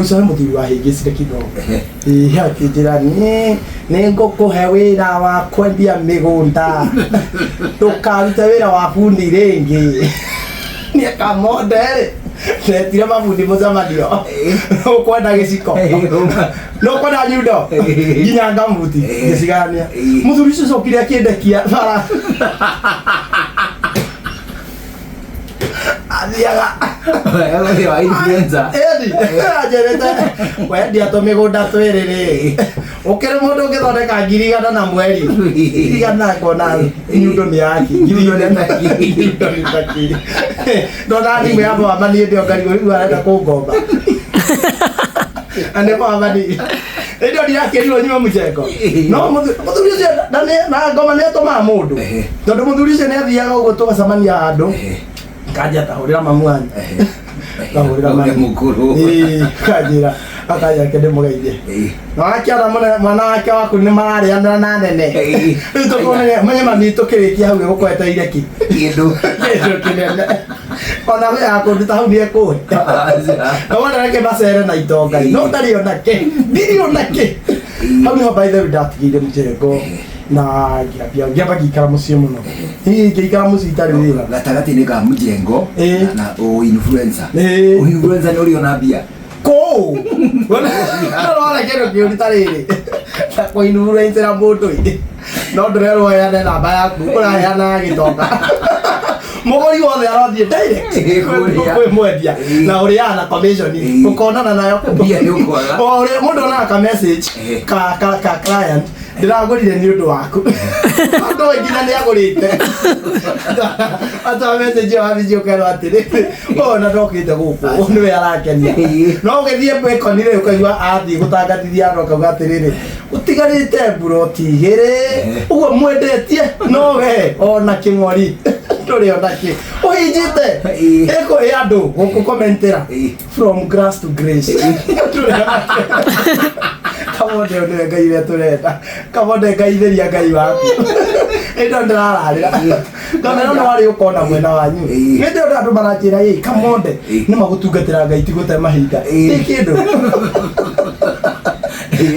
Usaha muthuri wa hingicire kidogo akĩnjĩra nĩ ngũkũhe wĩra wa kwendia mĩgũnda ndũkarute wĩra wa bundi rĩngĩ niĩ Kamonde netire mabundi mũcemanio ũkwenda gĩciko nũkwenda nyundo nginya ngamuti ngĩcigania mũthuri ũcio cokire akĩndekia bara athiaga wa influencer ajerete wendia tũmĩgũnda twĩrĩ rĩ ũkĩrĩ mũndũ ũngĩthondeka 100,000 na mweri 100 ngona nyundo nĩ yaki 100,000 ndona thimũ ya mama niĩ ndĩ ongari ũrĩu arenda kũngomba ane mama niĩ ndio ndirakĩrirwo nyuma mũcengo no mũthuri ũcio na ngoma nĩ atũmaga mũndũ tondũ mũthuri ũcio nĩ athiaga ũguo tũgacemania handũ kaja tahurira mamwanyi tahurira mukuru kajira akaja kende mugeithie no akiara mwana wake waku ni marariana na nene tukone manye mami tukirikia hau gukweta ireki kindu kinene ona we akonduta hau nie ku no wana reke basere na itonga no ndari onake ndiri onake hau ni by the way ndatigire mjengo na ngiamba ngĩikara mũciĩ mũno ngĩikara mũciĩ itarĩ wĩra gatagatĩ-inĩ ka mũjengo na influencer nĩ ũrĩ ona mbia kũu nĩrona kĩndũ kĩũru ta rĩrĩ ta kũ-influencera mũndũ no ndũrerwo heane namba yaku ũraheana gĩtonga mũgũri wothe arothiĩ direct kwĩ mwendia na ũrĩaga na commission ũkonana nayo ũrĩa mũndũ onaga ka message ka client ndĩragũrire nĩ ũndũ waku andũ nginya nĩ agũrĩte ata message ya wabici ũkerwo atĩrĩ ona ndokĩte gũkũ nĩwe arakenia no ũgĩthiĩ mbĩkonire ũkaigua athiĩ gũtangathithia andũ akauga atĩrĩrĩ ũtigarĩte mburoti igĩrĩ ũguo mwendetie no we ona kĩng'ori ndũrĩ onakĩ ũhinjĩte ĩkũrĩ andũ gũkũkomentera from grass to grace Kamonde nĩwe Ngai ũrĩa tũrenda Kamonde ngaithĩria Ngai waku ĩndo ndĩrararĩra kamera no warĩ ũkona mwena wanyu nĩ ndĩ andũ maranjĩra Kamonde nĩ magũtungatĩra Ngai ti gũte mahinda nĩ kĩndũ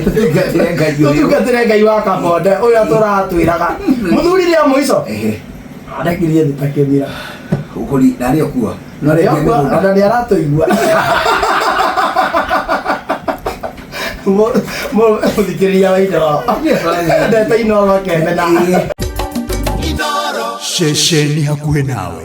tũtungatĩre Ngai wa Kamonde ũrĩa tũratwĩraga mũthuri rĩa mũico arekirie thĩ ta kĩmira ũkũri narĩ okua na nĩ aratũigua mũthikĩrĩria wa indo ndete ino wakemena ceceni hakuhĩ nawe.